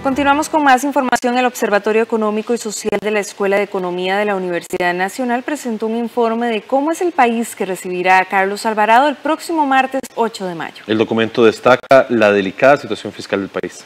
Continuamos con más información. El Observatorio Económico y Social de la Escuela de Economía de la Universidad Nacional presentó un informe de cómo es el país que recibirá a Carlos Alvarado el próximo martes 8 de mayo. El documento destaca la delicada situación fiscal del país.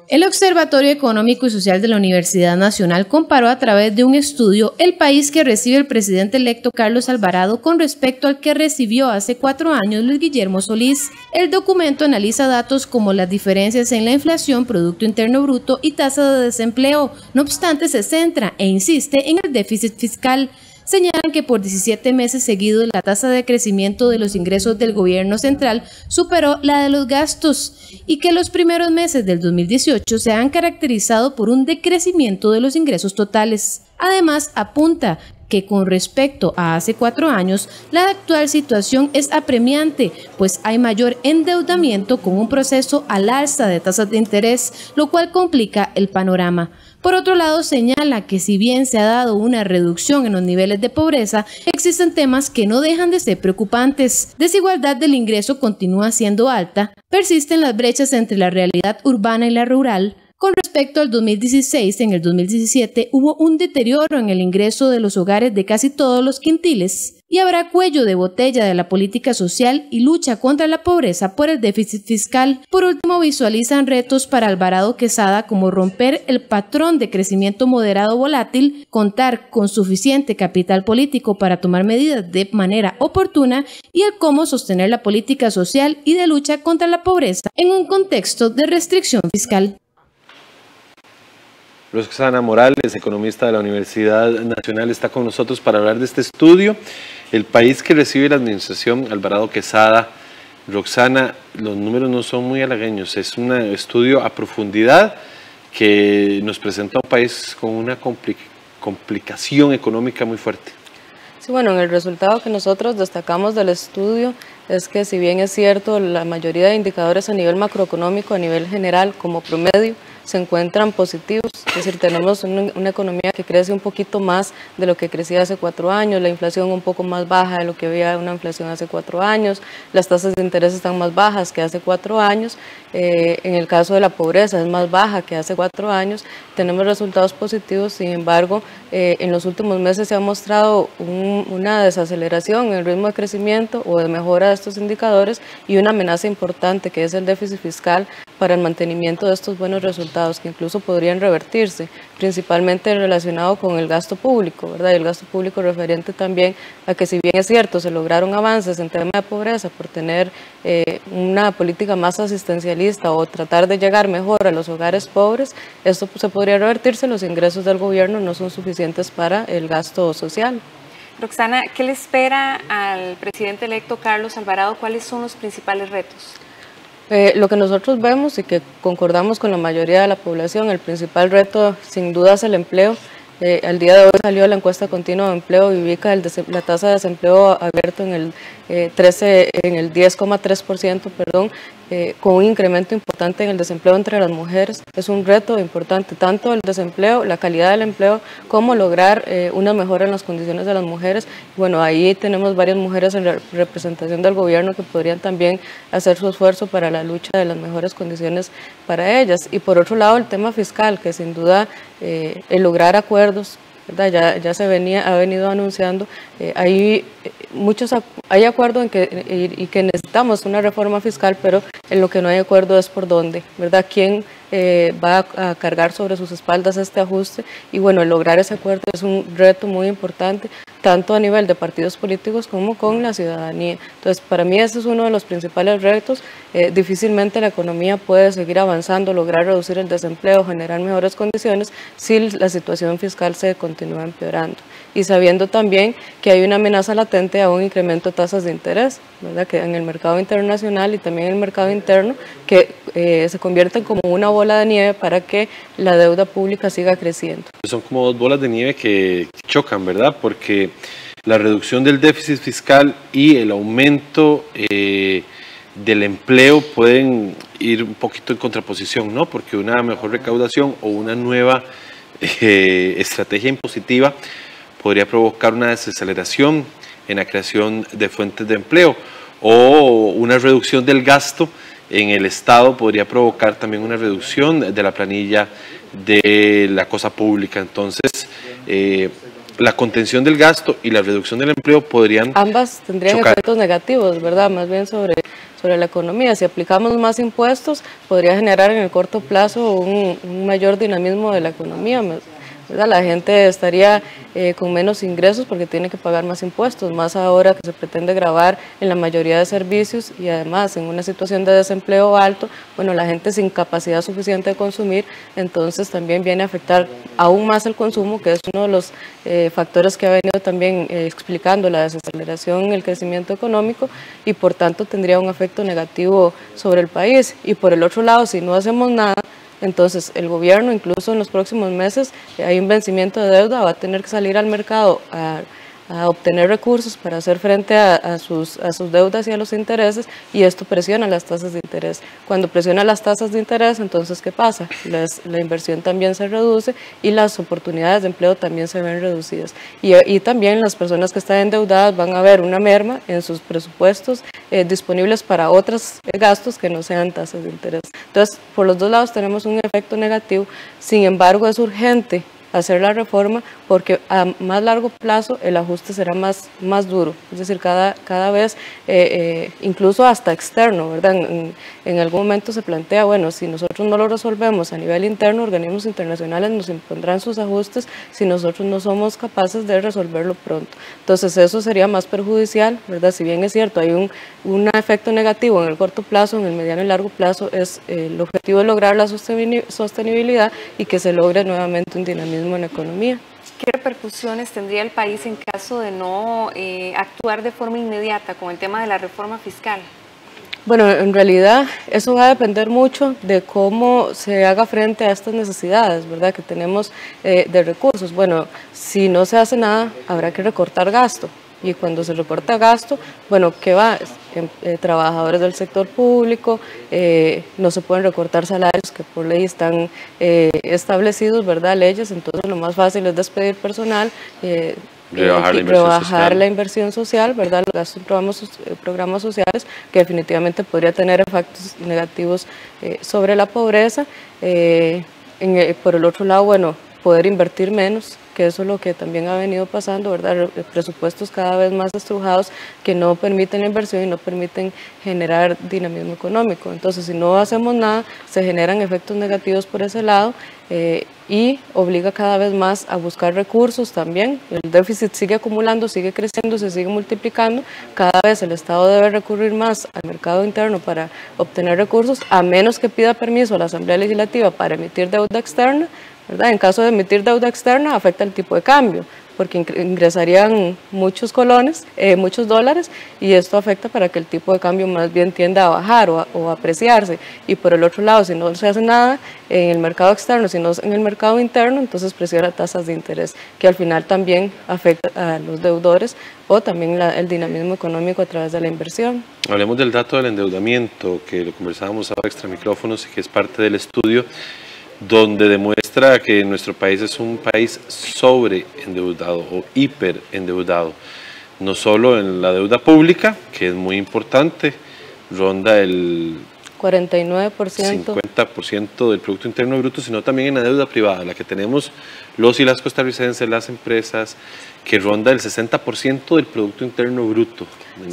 El Observatorio Económico y Social de la Universidad Nacional comparó a través de un estudio el país que recibe el presidente electo Carlos Alvarado con respecto al que recibió hace 4 años Luis Guillermo Solís. El documento analiza datos como las diferencias en la inflación, Producto Interno Bruto y tasa de desempleo. No obstante, se centra e insiste en el déficit fiscal. Señalan que por 17 meses seguidos la tasa de crecimiento de los ingresos del gobierno central superó la de los gastos y que los primeros meses del 2018 se han caracterizado por un decrecimiento de los ingresos totales. Además, apunta que con respecto a hace 4 años, la actual situación es apremiante, pues hay mayor endeudamiento con un proceso al alza de tasas de interés, lo cual complica el panorama. Por otro lado, señala que si bien se ha dado una reducción en los niveles de pobreza, existen temas que no dejan de ser preocupantes. Desigualdad del ingreso continúa siendo alta, persisten las brechas entre la realidad urbana y la rural. Con respecto al 2016, en el 2017 hubo un deterioro en el ingreso de los hogares de casi todos los quintiles y habrá cuello de botella de la política social y lucha contra la pobreza por el déficit fiscal. Por último, visualizan retos para Alvarado Quesada como romper el patrón de crecimiento moderado volátil, contar con suficiente capital político para tomar medidas de manera oportuna y el cómo sostener la política social y de lucha contra la pobreza en un contexto de restricción fiscal. Roxana Morales, economista de la Universidad Nacional, está con nosotros para hablar de este estudio, el país que recibe la administración Alvarado Quesada. Roxana, los números no son muy halagüeños, es un estudio a profundidad que nos presenta un país con una complicación económica muy fuerte. Sí, bueno, el resultado que nosotros destacamos del estudio es que si bien es cierto, la mayoría de indicadores a nivel macroeconómico, a nivel general, como promedio, se encuentran positivos, es decir, tenemos una economía que crece un poquito más de lo que crecía hace 4 años, la inflación un poco más baja de lo que había una inflación hace 4 años, las tasas de interés están más bajas que hace 4 años, en el caso de la pobreza es más baja que hace 4 años, tenemos resultados positivos, sin embargo, en los últimos meses se ha mostrado una desaceleración en el ritmo de crecimiento o de mejora de estos indicadores y una amenaza importante que es el déficit fiscal para el mantenimiento de estos buenos resultados que incluso podrían revertirse, principalmente relacionado con el gasto público, ¿verdad? Y el gasto público referente también a que si bien es cierto, se lograron avances en tema de pobreza por tener una política más asistencialista o tratar de llegar mejor a los hogares pobres, esto se podría revertirse, los ingresos del gobierno no son suficientes para el gasto social. Roxana, ¿qué le espera al presidente electo Carlos Alvarado? ¿Cuáles son los principales retos? Lo que nosotros vemos y que concordamos con la mayoría de la población, el principal reto sin duda es el empleo. Al día de hoy salió la encuesta continua de empleo y ubica la tasa de desempleo abierto en el 10,3%, perdón, con un incremento importante en el desempleo entre las mujeres. Es un reto importante, tanto el desempleo, la calidad del empleo, como lograr una mejora en las condiciones de las mujeres. Bueno, ahí tenemos varias mujeres en representación del gobierno que podrían también hacer su esfuerzo para la lucha de las mejores condiciones para ellas. Y por otro lado, el tema fiscal, que sin duda el lograr acuerdos, ¿verdad? Ya ha venido anunciando, hay acuerdo en que necesitamos una reforma fiscal, pero en lo que no hay acuerdo es por dónde, ¿verdad? ¿Quién va a cargar sobre sus espaldas este ajuste? Y bueno, el lograr ese acuerdo es un reto muy importante, tanto a nivel de partidos políticos como con la ciudadanía. Entonces, para mí ese es uno de los principales retos. Difícilmente la economía puede seguir avanzando, lograr reducir el desempleo, generar mejores condiciones si la situación fiscal se continúa empeorando. Y sabiendo también que hay una amenaza latente a un incremento de tasas de interés, ¿verdad? Que en el mercado internacional y también en el mercado interno, que se convierten como una bola de nieve para que la deuda pública siga creciendo. Son como 2 bolas de nieve que chocan, ¿verdad? Porque la reducción del déficit fiscal y el aumento del empleo pueden ir un poquito en contraposición, ¿no? Porque una mejor recaudación o una nueva estrategia impositiva podría provocar una desaceleración en la creación de fuentes de empleo o una reducción del gasto en el Estado podría provocar también una reducción de la planilla de la cosa pública. Entonces, la contención del gasto y la reducción del empleo podrían ambas tendrían chocar. efectos negativos, ¿verdad? Más bien sobre la economía. Si aplicamos más impuestos, podría generar en el corto plazo un mayor dinamismo de la economía, ¿verdad? La gente estaría con menos ingresos porque tiene que pagar más impuestos, más ahora que se pretende gravar en la mayoría de servicios y además en una situación de desempleo alto, bueno, la gente sin capacidad suficiente de consumir, entonces también viene a afectar aún más el consumo, que es uno de los factores que ha venido también explicando la desaceleración en el crecimiento económico y por tanto tendría un efecto negativo sobre el país. Y por el otro lado, si no hacemos nada, entonces el gobierno incluso en los próximos meses hay un vencimiento de deuda, va a tener que salir al mercado a obtener recursos para hacer frente a sus deudas y a los intereses, y esto presiona las tasas de interés. Cuando presiona las tasas de interés, entonces ¿qué pasa? La inversión también se reduce y las oportunidades de empleo también se ven reducidas. Y también las personas que están endeudadas van a ver una merma en sus presupuestos disponibles para otros gastos que no sean tasas de interés. Entonces, por los dos lados tenemos un efecto negativo, sin embargo es urgente hacer la reforma porque a más largo plazo el ajuste será más duro, es decir, cada vez, incluso hasta externo, ¿verdad? En algún momento se plantea, bueno, si nosotros no lo resolvemos a nivel interno, organismos internacionales nos impondrán sus ajustes si nosotros no somos capaces de resolverlo pronto. Entonces eso sería más perjudicial, ¿verdad? Si bien es cierto, hay un efecto negativo en el corto plazo, en el mediano y largo plazo, el objetivo es lograr la sostenibilidad y que se logre nuevamente un dinamismo en la economía. ¿Qué repercusiones tendría el país en caso de no actuar de forma inmediata con el tema de la reforma fiscal? Bueno, en realidad eso va a depender mucho de cómo se haga frente a estas necesidades, ¿verdad?, que tenemos de recursos. Bueno, si no se hace nada, habrá que recortar gasto. Y cuando se recorta gasto, bueno, ¿qué va? Trabajadores del sector público, no se pueden recortar salarios que por ley están establecidos, ¿verdad?, leyes, entonces lo más fácil es despedir personal, rebajar la inversión social, ¿verdad?, los gastos en programas sociales, que definitivamente podría tener efectos negativos sobre la pobreza. Por el otro lado, bueno, poder invertir menos, que eso es lo que también ha venido pasando, ¿verdad? Presupuestos cada vez más estrujados que no permiten la inversión y no permiten generar dinamismo económico. Entonces, si no hacemos nada, se generan efectos negativos por ese lado y obliga cada vez más a buscar recursos también. El déficit sigue acumulando, sigue creciendo, se sigue multiplicando. Cada vez el Estado debe recurrir más al mercado interno para obtener recursos, a menos que pida permiso a la Asamblea Legislativa para emitir deuda externa, ¿verdad? En caso de emitir deuda externa, afecta el tipo de cambio, porque ingresarían muchos colones, muchos dólares, y esto afecta para que el tipo de cambio más bien tienda a bajar o a apreciarse. Y por el otro lado, si no se hace nada en el mercado externo, sino en el mercado interno, entonces presiona tasas de interés, que al final también afecta a los deudores o también el dinamismo económico a través de la inversión. Hablemos del dato del endeudamiento, que lo conversábamos ahora extra micrófonos y que es parte del estudio, donde demuestra que nuestro país es un país sobreendeudado o hiperendeudado, no solo en la deuda pública, que es muy importante, ronda el 49%. 50% del Producto Interno Bruto, sino también en la deuda privada, la que tenemos los y las costarricenses, las empresas, que ronda el 60% del Producto Interno Bruto.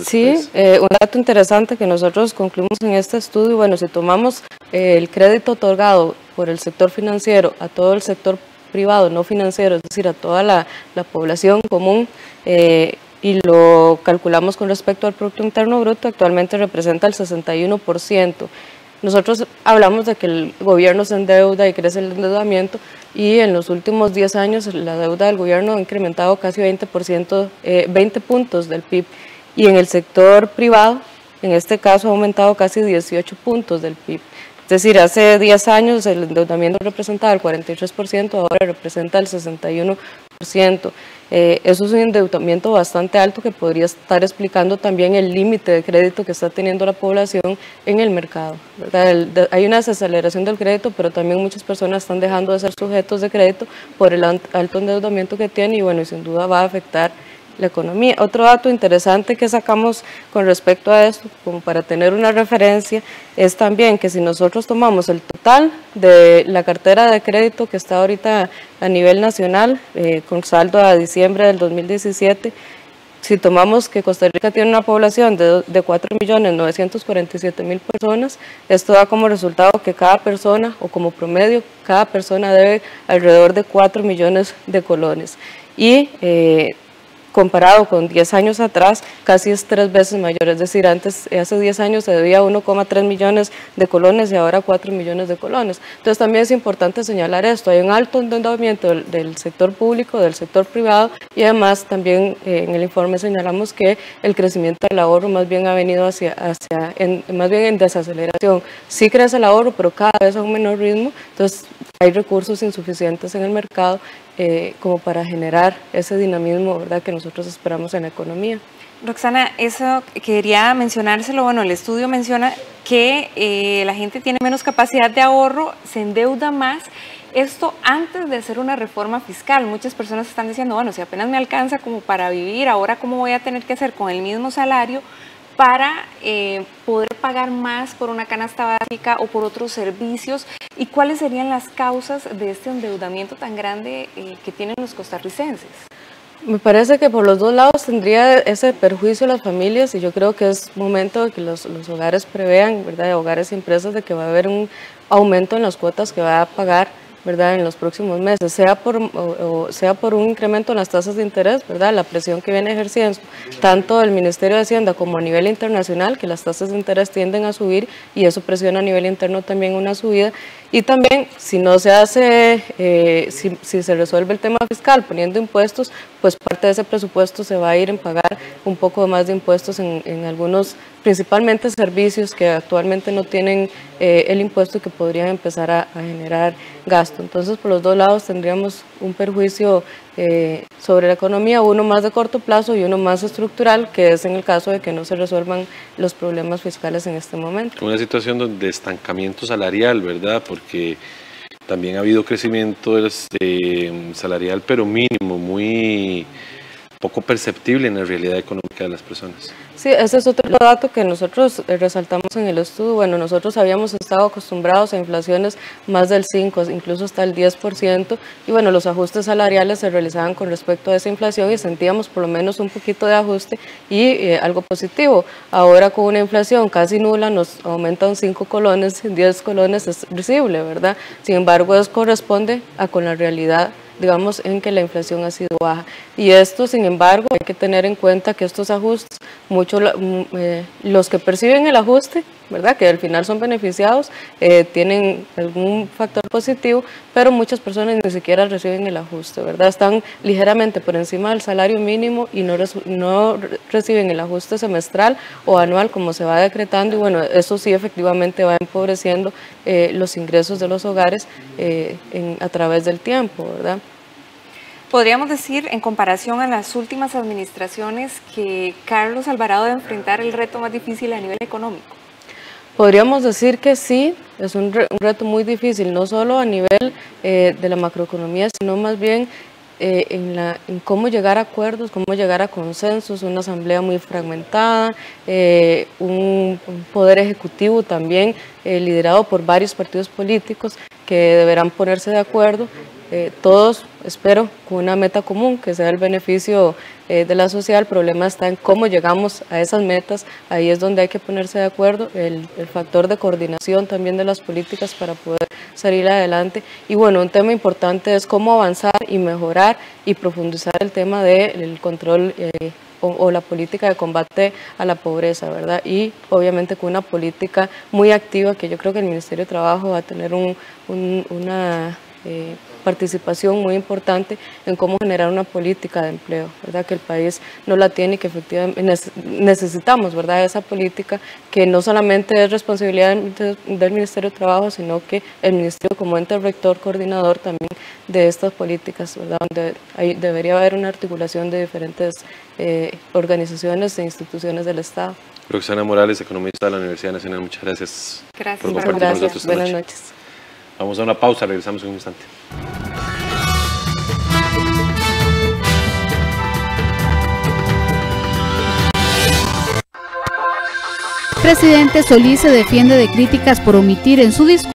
Sí, un dato interesante que nosotros concluimos en este estudio, bueno, si tomamos el crédito otorgado por el sector financiero a todo el sector privado no financiero, es decir, a toda la población común, y lo calculamos con respecto al Producto Interno Bruto, actualmente representa el 61%. Nosotros hablamos de que el gobierno se endeuda y crece el endeudamiento, y en los últimos 10 años la deuda del gobierno ha incrementado casi 20%, 20 puntos del PIB, y en el sector privado, en este caso, ha aumentado casi 18 puntos del PIB. Es decir, hace 10 años el endeudamiento representaba el 43%, ahora representa el 61%. Eso es un endeudamiento bastante alto que podría estar explicando también el límite de crédito que está teniendo la población en el mercado, ¿verdad? Hay una desaceleración del crédito, pero también muchas personas están dejando de ser sujetos de crédito por el alto endeudamiento que tienen, y bueno, sin duda va a afectar la economía. Otro dato interesante que sacamos con respecto a esto, como para tener una referencia, es también que si nosotros tomamos el total de la cartera de crédito que está ahorita a nivel nacional, con saldo a diciembre del 2017, si tomamos que Costa Rica tiene una población de 4.947.000 personas, esto da como resultado que cada persona, o como promedio, cada persona debe alrededor de 4 millones de colones. Y comparado con 10 años atrás, casi es 3 veces mayor, es decir, antes, hace 10 años se debía 1,3 millones de colones y ahora 4 millones de colones. Entonces también es importante señalar esto, hay un alto endeudamiento del sector público, del sector privado, y además también en el informe señalamos que el crecimiento del ahorro más bien ha venido más bien en desaceleración. Sí crece el ahorro, pero cada vez a un menor ritmo, entonces hay recursos insuficientes en el mercado como para generar ese dinamismo, ¿verdad?, que nosotros esperamos en la economía. Roxana, eso quería mencionárselo. Bueno, el estudio menciona que la gente tiene menos capacidad de ahorro, se endeuda más. Esto antes de hacer una reforma fiscal. Muchas personas están diciendo, bueno, si apenas me alcanza como para vivir, ahora cómo voy a tener que hacer con el mismo salario para poder pagar más por una canasta básica o por otros servicios, y cuáles serían las causas de este endeudamiento tan grande que tienen los costarricenses. Me parece que por los dos lados tendría ese perjuicio a las familias, y yo creo que es momento de que los hogares prevean, ¿verdad?, hogares y empresas, de que va a haber un aumento en las cuotas que va a pagar, ¿verdad?, en los próximos meses, sea por un incremento en las tasas de interés, ¿verdad?, la presión que viene ejerciendo tanto el Ministerio de Hacienda como a nivel internacional, que las tasas de interés tienden a subir y eso presiona a nivel interno también una subida, y también si no se hace, si se resuelve el tema fiscal poniendo impuestos, pues parte de ese presupuesto se va a ir en pagar un poco más de impuestos en algunos, principalmente servicios que actualmente no tienen el impuesto, que podrían empezar a generar gasto. Entonces, por los dos lados tendríamos un perjuicio sobre la economía, uno más de corto plazo y uno más estructural, que es en el caso de que no se resuelvan los problemas fiscales en este momento. Una situación de estancamiento salarial, ¿verdad? Porque también ha habido crecimiento salarial, pero mínimo, muy poco perceptible en la realidad económica de las personas. Sí, ese es otro dato que nosotros resaltamos en el estudio. Bueno, nosotros habíamos estado acostumbrados a inflaciones más del 5%, incluso hasta el 10%, y bueno, los ajustes salariales se realizaban con respecto a esa inflación y sentíamos por lo menos un poquito de ajuste y algo positivo. Ahora con una inflación casi nula nos aumentan 5 colones, 10 colones es risible, ¿verdad? Sin embargo, eso corresponde con la realidad, digamos, en que la inflación ha sido baja. Y esto, sin embargo, hay que tener en cuenta que estos ajustes, muchos los que perciben el ajuste, ¿verdad?, que al final son beneficiados, tienen algún factor positivo, pero muchas personas ni siquiera reciben el ajuste, ¿verdad? Están ligeramente por encima del salario mínimo y no reciben el ajuste semestral o anual como se va decretando, y bueno, eso sí efectivamente va empobreciendo los ingresos de los hogares a través del tiempo, ¿verdad? Podríamos decir, en comparación a las últimas administraciones, que Carlos Alvarado debe enfrentar el reto más difícil a nivel económico. Podríamos decir que sí, es un reto muy difícil, no solo a nivel de la macroeconomía, sino más bien en cómo llegar a acuerdos, cómo llegar a consensos, una asamblea muy fragmentada, un poder ejecutivo también liderado por varios partidos políticos que deberán ponerse de acuerdo, todos, espero, con una meta común, que sea el beneficio de la sociedad. El problema está en cómo llegamos a esas metas, ahí es donde hay que ponerse de acuerdo, el factor de coordinación también de las políticas para poder salir adelante. Y bueno, un tema importante es cómo avanzar y mejorar y profundizar el tema del control o la política de combate a la pobreza, ¿verdad? Y obviamente con una política muy activa, que yo creo que el Ministerio de Trabajo va a tener una participación muy importante en cómo generar una política de empleo, ¿verdad?, que el país no la tiene y que efectivamente necesitamos, ¿verdad?, esa política, que no solamente es responsabilidad del Ministerio de Trabajo, sino que el Ministerio como ente rector, coordinador también de estas políticas, ¿verdad?, donde debería haber una articulación de diferentes organizaciones e instituciones del Estado. Roxana Morales, economista de la Universidad Nacional, muchas gracias. Gracias. Por compartir con nosotros esta Buenas noche. noches. Vamos a una pausa, regresamos en un instante. presidente Solís se defiende de críticas por omitir en su discurso